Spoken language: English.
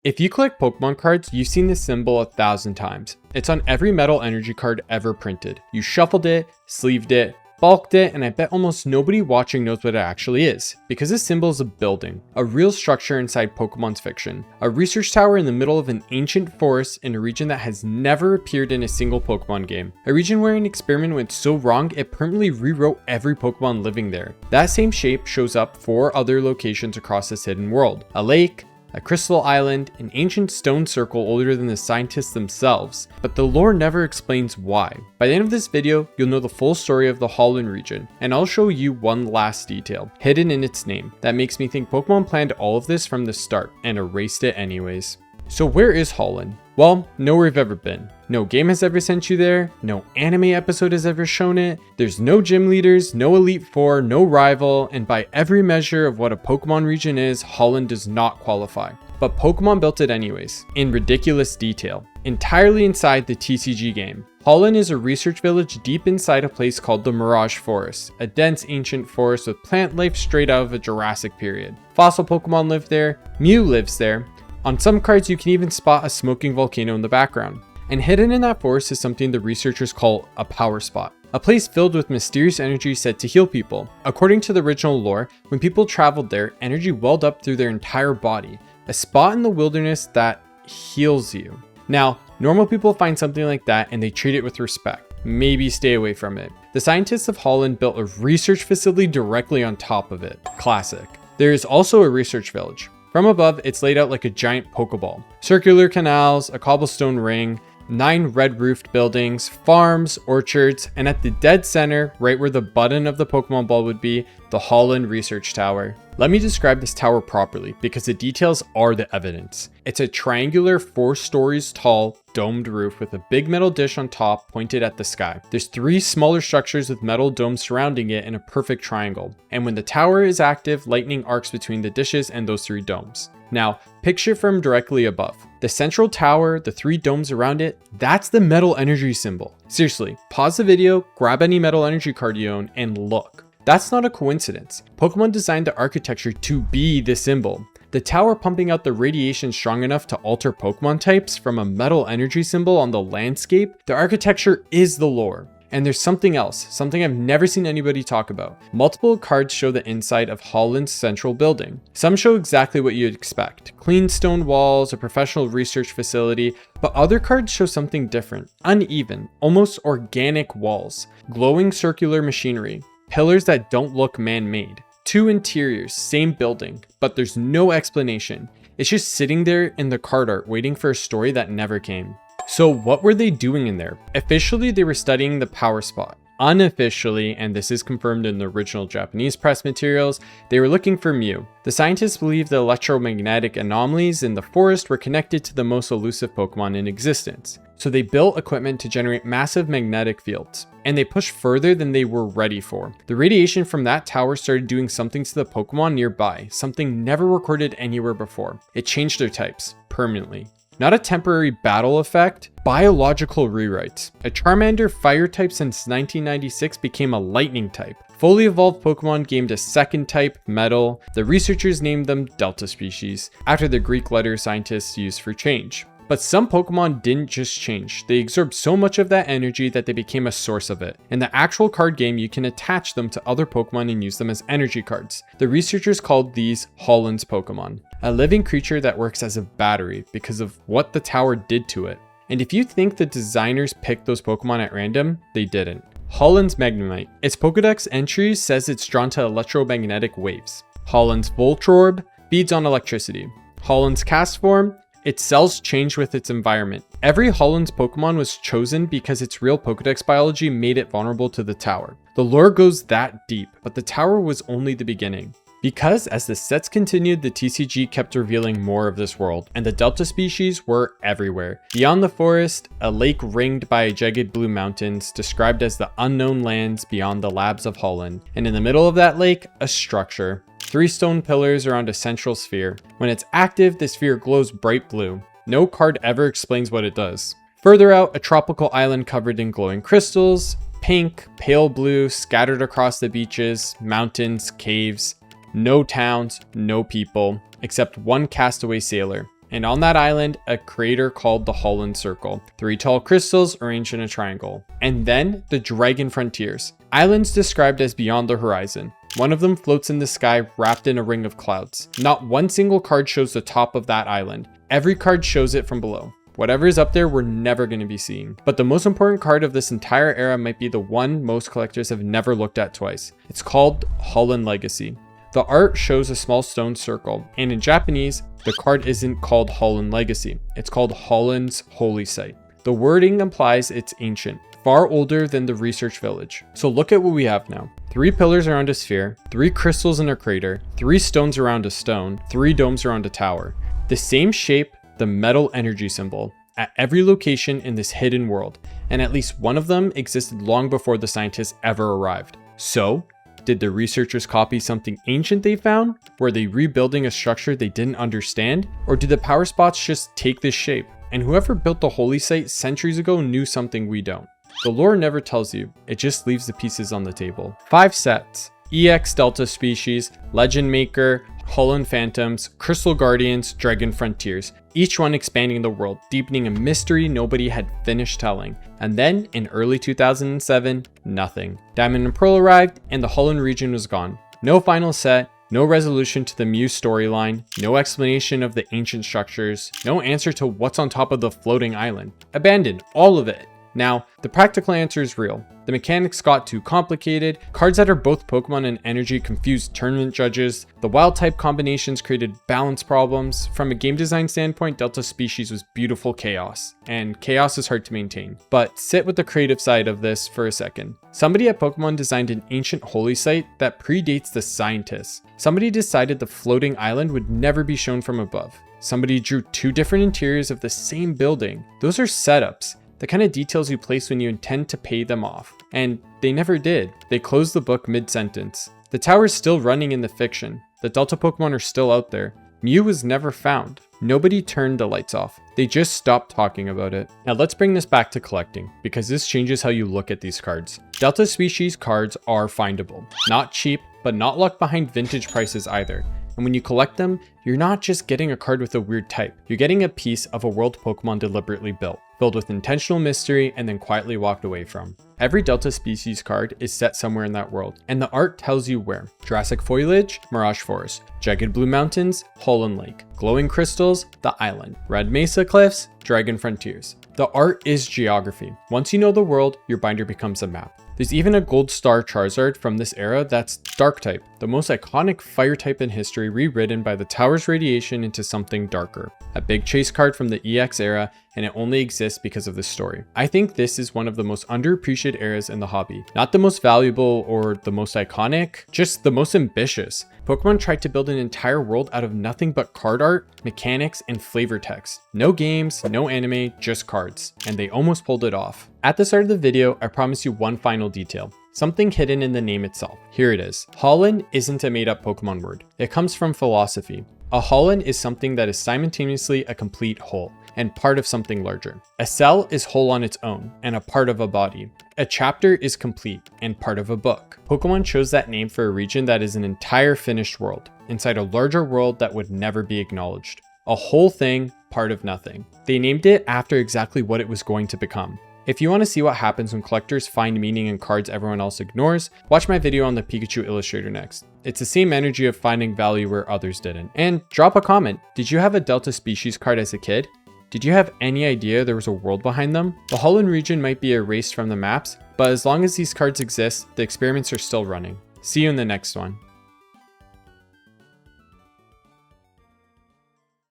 If you collect Pokemon cards, you've seen this symbol 1,000 times. It's on every metal energy card ever printed. You shuffled it, sleeved it, bulked it, and I bet almost nobody watching knows what it actually is, because this symbol is a building, a real structure inside Pokemon's fiction, a research tower in the middle of an ancient forest in a region that has never appeared in a single Pokemon game, a region where an experiment went so wrong it permanently rewrote every Pokemon living there. That same shape shows up 4 other locations across this hidden world: a lake, a crystal island, an ancient stone circle older than the scientists themselves, but the lore never explains why. By the end of this video, you'll know the full story of the Holon region, and I'll show you one last detail, hidden in its name, that makes me think Pokemon planned all of this from the start, and erased it anyways. So where is Holon? Well, nowhere we've ever been. No game has ever sent you there, no anime episode has ever shown it, there's no gym leaders, no Elite Four, no rival, and by every measure of what a Pokemon region is, Holon does not qualify. But Pokemon built it anyways, in ridiculous detail, entirely inside the TCG game. Holon is a research village deep inside a place called the Mirage Forest, a dense ancient forest with plant life straight out of a Jurassic period. Fossil Pokemon live there, Mew lives there. On some cards you can even spot a smoking volcano in the background. And hidden in that forest is something the researchers call a power spot, a place filled with mysterious energy said to heal people. According to the original lore, when people traveled there, energy welled up through their entire body, a spot in the wilderness that heals you. Now, normal people find something like that and they treat it with respect, maybe stay away from it. The scientists of Holon built a research facility directly on top of it. Classic. There is also a research village. From above, it's laid out like a giant Pokeball. Circular canals, a cobblestone ring, 9 red-roofed buildings, farms, orchards, and at the dead center, right where the button of the Pokemon ball would be, the Holon Research Tower. Let me describe this tower properly, because the details are the evidence. It's a triangular 4 stories tall, domed roof with a big metal dish on top pointed at the sky. There's 3 smaller structures with metal domes surrounding it in a perfect triangle. And when the tower is active, lightning arcs between the dishes and those 3 domes. Now, picture from directly above. The central tower, the 3 domes around it, that's the metal energy symbol. Seriously, pause the video, grab any metal energy card you own, and look. That's not a coincidence. Pokemon designed the architecture to be the symbol. The tower pumping out the radiation strong enough to alter Pokemon types from a metal energy symbol on the landscape. The architecture is the lore. And there's something else, something I've never seen anybody talk about. Multiple cards show the inside of Holon's central building. Some show exactly what you'd expect. Clean stone walls, a professional research facility, but other cards show something different. Uneven, almost organic walls. Glowing circular machinery. Pillars that don't look man-made. 2 interiors, same building, but there's no explanation. It's just sitting there in the card art waiting for a story that never came. So what were they doing in there? Officially, they were studying the power spot. Unofficially, and this is confirmed in the original Japanese press materials, they were looking for Mew. The scientists believed the electromagnetic anomalies in the forest were connected to the most elusive Pokemon in existence. So they built equipment to generate massive magnetic fields, and they pushed further than they were ready for. The radiation from that tower started doing something to the Pokemon nearby, something never recorded anywhere before. It changed their types, permanently. Not a temporary battle effect, biological rewrites. A Charmander fire type since 1996 became a lightning type. Fully evolved Pokemon gained a second type, metal. The researchers named them Delta species, after the Greek letter scientists used for change. But some Pokemon didn't just change. They absorbed so much of that energy that they became a source of it. In the actual card game, you can attach them to other Pokemon and use them as energy cards. The researchers called these Holon's Pokemon, a living creature that works as a battery because of what the tower did to it. And if you think the designers picked those Pokemon at random, they didn't. Holon's Magnemite. Its Pokedex entry says it's drawn to electromagnetic waves. Holon's Voltorb feeds on electricity. Holon's Cast Form, its cells change with its environment. Every Holon's Pokemon was chosen because its real Pokedex biology made it vulnerable to the tower. The lore goes that deep, but the tower was only the beginning. Because as the sets continued, the TCG kept revealing more of this world, and the Delta species were everywhere. Beyond the forest, a lake ringed by jagged blue mountains, described as the unknown lands beyond the labs of Holon. And in the middle of that lake, a structure. 3 stone pillars around a central sphere. When it's active, the sphere glows bright blue. No card ever explains what it does. Further out, a tropical island covered in glowing crystals, pink, pale blue, scattered across the beaches, mountains, caves. No towns, no people, except one castaway sailor. And on that island, a crater called the Holon Circle. 3 tall crystals arranged in a triangle. And then the Dragon Frontiers. Islands described as beyond the horizon. One of them floats in the sky wrapped in a ring of clouds. Not one single card shows the top of that island. Every card shows it from below. Whatever is up there, we're never going to be seeing. But the most important card of this entire era might be the one most collectors have never looked at twice. It's called Holon Legacy. The art shows a small stone circle, and in Japanese, the card isn't called Holon Legacy. It's called Holon's Holy Site. The wording implies it's ancient, far older than the research village. So look at what we have now. 3 pillars around a sphere, 3 crystals in a crater, 3 stones around a stone, 3 domes around a tower. The same shape, the metal energy symbol, at every location in this hidden world, and at least one of them existed long before the scientists ever arrived. So, did the researchers copy something ancient they found? Were they rebuilding a structure they didn't understand? Or did the power spots just take this shape? And whoever built the holy site centuries ago knew something we don't. The lore never tells you, it just leaves the pieces on the table. 5 sets: EX Delta Species, Legend Maker, Holon Phantoms, Crystal Guardians, Dragon Frontiers, each one expanding the world, deepening a mystery nobody had finished telling. And then, in early 2007, nothing. Diamond and Pearl arrived, and the Holon region was gone. No final set, no resolution to the Muse storyline, no explanation of the ancient structures, no answer to what's on top of the floating island. Abandoned, all of it. Now, the practical answer is real. The mechanics got too complicated, cards that are both Pokemon and energy confused tournament judges, the wild type combinations created balance problems. From a game design standpoint, Delta Species was beautiful chaos, and chaos is hard to maintain. But sit with the creative side of this for a second. Somebody at Pokemon designed an ancient holy site that predates the scientists. Somebody decided the floating island would never be shown from above. Somebody drew 2 different interiors of the same building. Those are setups. The kind of details you place when you intend to pay them off. And they never did. They closed the book mid-sentence. The tower's still running in the fiction. The Delta Pokemon are still out there. Mew was never found. Nobody turned the lights off. They just stopped talking about it. Now let's bring this back to collecting, because this changes how you look at these cards. Delta Species cards are findable. Not cheap, but not locked behind vintage prices either. And when you collect them, you're not just getting a card with a weird type. You're getting a piece of a world Pokemon deliberately built, filled with intentional mystery and then quietly walked away from. Every Delta Species card is set somewhere in that world, and the art tells you where. Jurassic Foliage, Mirage Forest. Jagged Blue Mountains, Holon Lake. Glowing Crystals, the island. Red Mesa Cliffs, Dragon Frontiers. The art is geography. Once you know the world, your binder becomes a map. There's even a Gold Star Charizard from this era that's Dark type, the most iconic fire type in history, rewritten by the tower's radiation into something darker. A big chase card from the EX era, and it only exists because of this story. I think this is one of the most underappreciated eras in the hobby. Not the most valuable or the most iconic, just the most ambitious. Pokemon tried to build an entire world out of nothing but card art, mechanics, and flavor text. No games, no anime, just cards. And they almost pulled it off. At the start of the video, I promised you one final detail. Something hidden in the name itself. Here it is. Holon isn't a made-up Pokemon word. It comes from philosophy. A Holon is something that is simultaneously a complete whole and part of something larger. A cell is whole on its own and a part of a body. A chapter is complete and part of a book. Pokemon chose that name for a region that is an entire finished world, inside a larger world that would never be acknowledged. A whole thing, part of nothing. They named it after exactly what it was going to become. If you want to see what happens when collectors find meaning in cards everyone else ignores, watch my video on the Pikachu Illustrator next. It's the same energy of finding value where others didn't. And drop a comment. Did you have a Delta Species card as a kid? Did you have any idea there was a world behind them? The Holon region might be erased from the maps, but as long as these cards exist, the experiments are still running. See you in the next one.